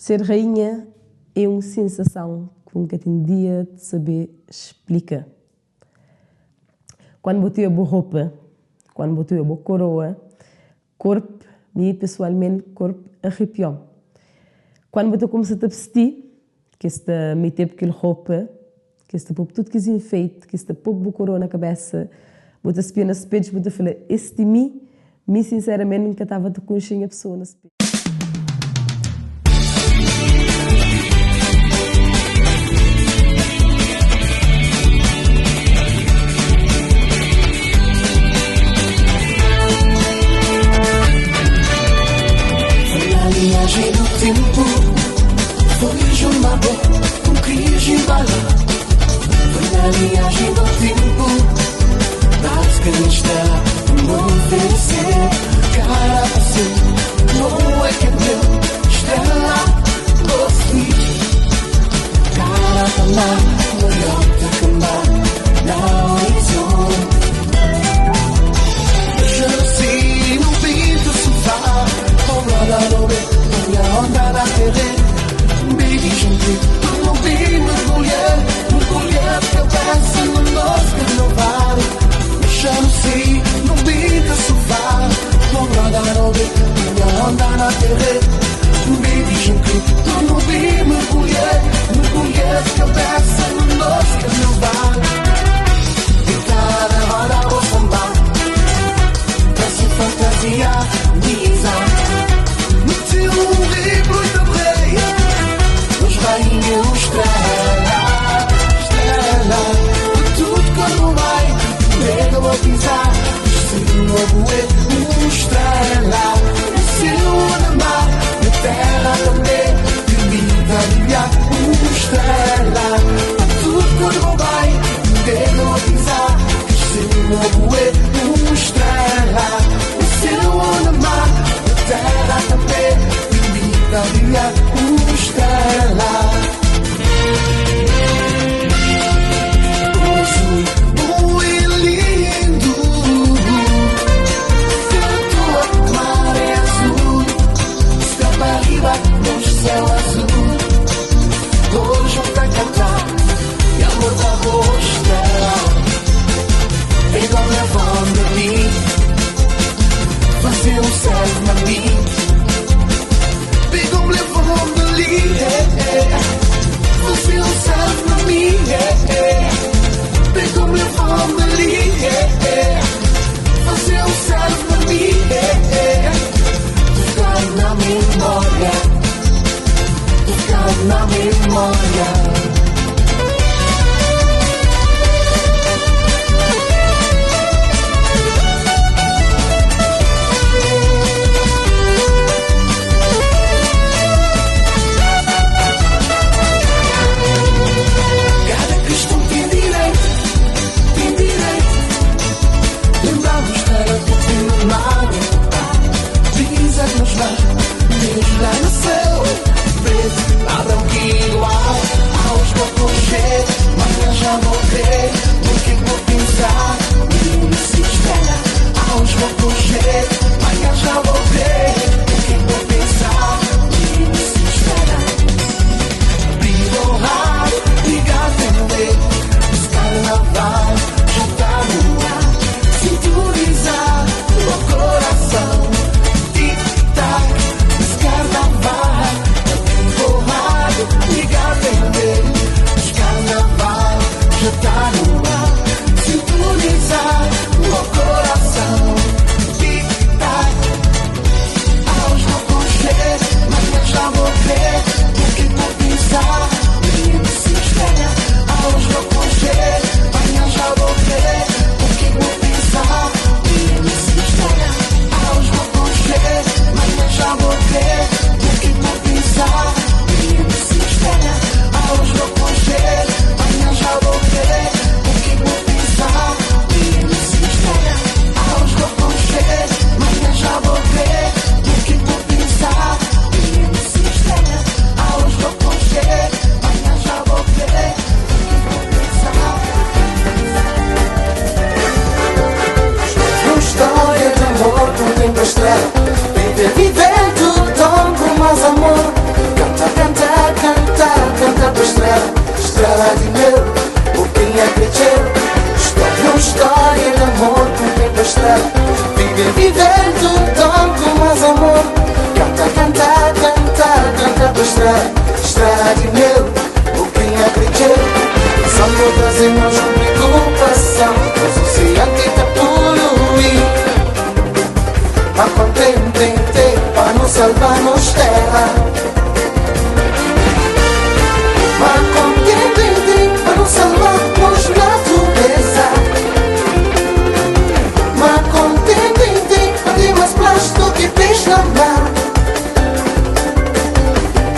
Ser rainha é uma sensação que nunca tendia de saber explicar. Quando botei a boa roupa, quando botei a boa coroa, corpo, me pessoalmente, corpo arrepiou. Quando botei como se te vestir, que está me ter aquela roupa, que está por tudo que é enfeite, que está por boa coroa na cabeça, botei as pernas nos peitos, botei falar, este de mim, sinceramente nunca estava de conhecer a pessoa nas peitos. Viagem do tempo, foi Jumabo, Cris e Bala. Foi na viagem do tempo, das que está não oferecer. Cara, você não é que meu, estrela, doce. Cara, tá lá, melhor te cambar, na horizonte. Je sei, no vento sofá, olhada no vento. Onda na terra, baby, junto, tu não vi mergulhar de cabeça no nosso carnaval. Já não sei, não vi de sofá, onda no vento, onda na terra, baby, junto, tu não vi mergulhar de cabeça no nosso carnaval. E cada hora vou sambar, essa fantasia bizarra. Um livro de rei, mas rainha estrela, estrela, de tudo quando vai, pega vou pisar, se novo é estrela, o céu na mar, na terra também, de vida brilhar, estrela, de tudo quando vai, pega vou pisar, se novo é estrela, o céu na mar, na terra também. Daria estrela. O azul é lindo, tanto o mar é azul, está arriba no céu azul. Hoje vai cantar e amor da rosta, pega minha voz de mim, fazer céu na mim. Você não sabe na minha, tem como levar uma linha. Você não sabe na minha, tocar na memória, tocar na memória. Lá no céu, preto, a branquinho igual aos bocojê, mas já vou ver no que vou pensar. E se espera aos bocojê, mas já vou ver no que vou pensar. E se espera abrir o rádio, ligar a TV, esse carnaval já tá no ar, sintonizar o coração. Tic-tac, esse carnaval estrela de meu, o que é crescer. História de amor com tempo estrela. Vivendo tão com mais amor. Canta, canta, canta, canta pra estrela. Estrela de meu, o que é crescer. São todas emoções com preocupação. Mas o oceano está poluir. Mas contente para nos salvar nos terra. Mas contente para nos salvar nos natureza. Mas contente para ter mais plástico que peixe na mar.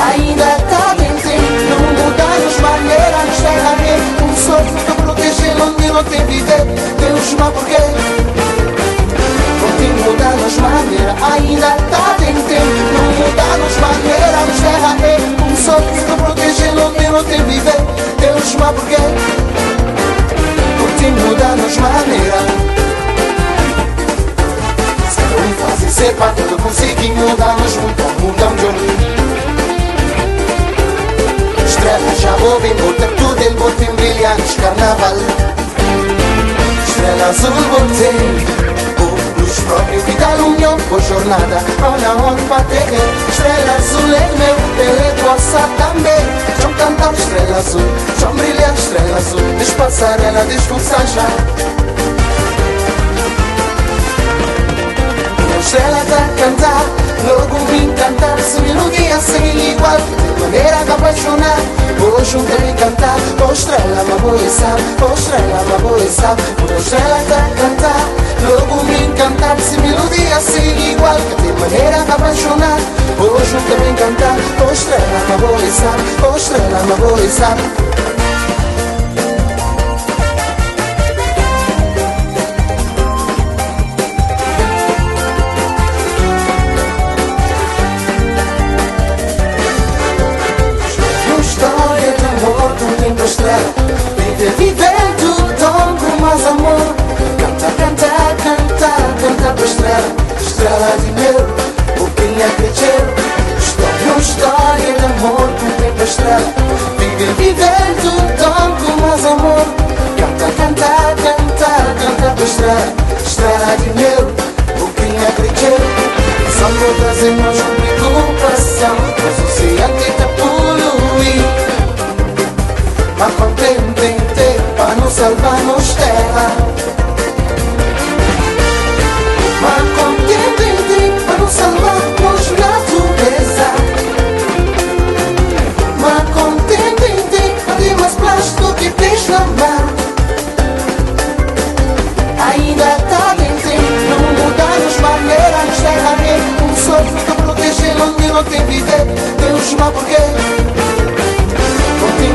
Ainda está dentro, não mudamos maneira, nos terra um sol que protege onde não tem viver. Deus, mas porquê? Mudamos maneira, ainda está dentro. Não mudamos maneira, nos terra um sol que protege onde não tem viver. Deus, mas porquê? Porque mudamos maneira. Se não fazem ser parte do consigo mudamos muito, mudamos junto. Estrela já ouvem, bota tudo, ele bota em brilhantes carnaval. Estrela azul, botei próprio vida união por jornada onde para ter estrela azul é meu ele é vossa também são cantar estrela azul são brilhar estrela azul despassarela desfusanja estrela da cantar logo vim cantar se melodia sem igual de maneira que apaixonar hoje um tem cantar oh estrela uma boa sabe oh estrela uma boa sabe oh estrela da cantar logo vim cantar se melodia assim igual que de maneira que apaixonar hoje eu também cantar oh estrela uma boa sabe oh estrela uma boa sabe uma história de amor com tempo estrela vivendo tão com mais amor canta, canta, canta, canta pra estrela estrela de meu, o que é crescer história de amor com tempo estrela vivendo tão com mais amor canta, canta, canta, canta pra estrela estrela de meu, o que é crescer são todas emoções com preocupação mas o oceano está poluir mas contente para nos salvar nos terra mas contente para nos salvar nos natureza mas contente para ter mais plástico que peixe na mar ainda está dentro não mudamos maneira nos terra um sol que protege onde não tem viver Deus, mas porquê?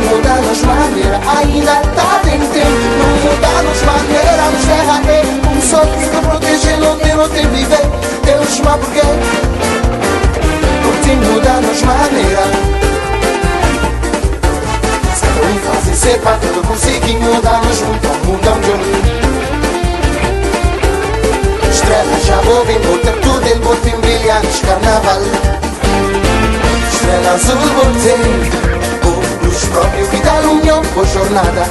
Mudamos maneira, ainda está dentro não mudamos maneira, nos terra um sol que protege onde não tem viver Deus, mas porquê? Porque mudamos maneira se não fazem ser parte do consigo mudamos junto, mudamos junto estrela já ouvem, bota tudo ele bota em brilhantes carnaval estrela azul botei próprio vida união por jornada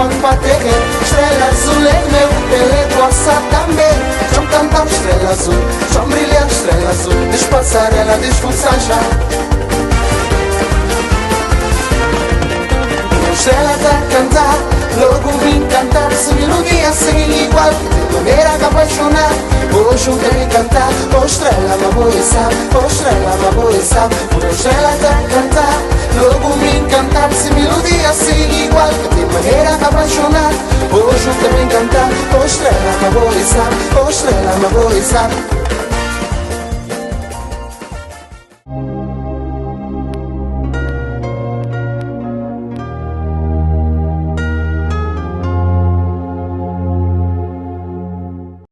onde para ter estrela azul é meu ele é vossa também são cantar estrela azul são brilhar estrela azul despassarela desfusanja estrela da cantar logo vim cantar se melodia sem igual de maneira que apaixonar hoje eu quero cantar oh estrela uma boa sabe oh estrela uma boa sabe oh estrela da cantar logo vim cantar se melodia assim igual que de maneira que apaixonar hoje eu também cantar oh estrela uma boa sabe oh estrela uma boa sabe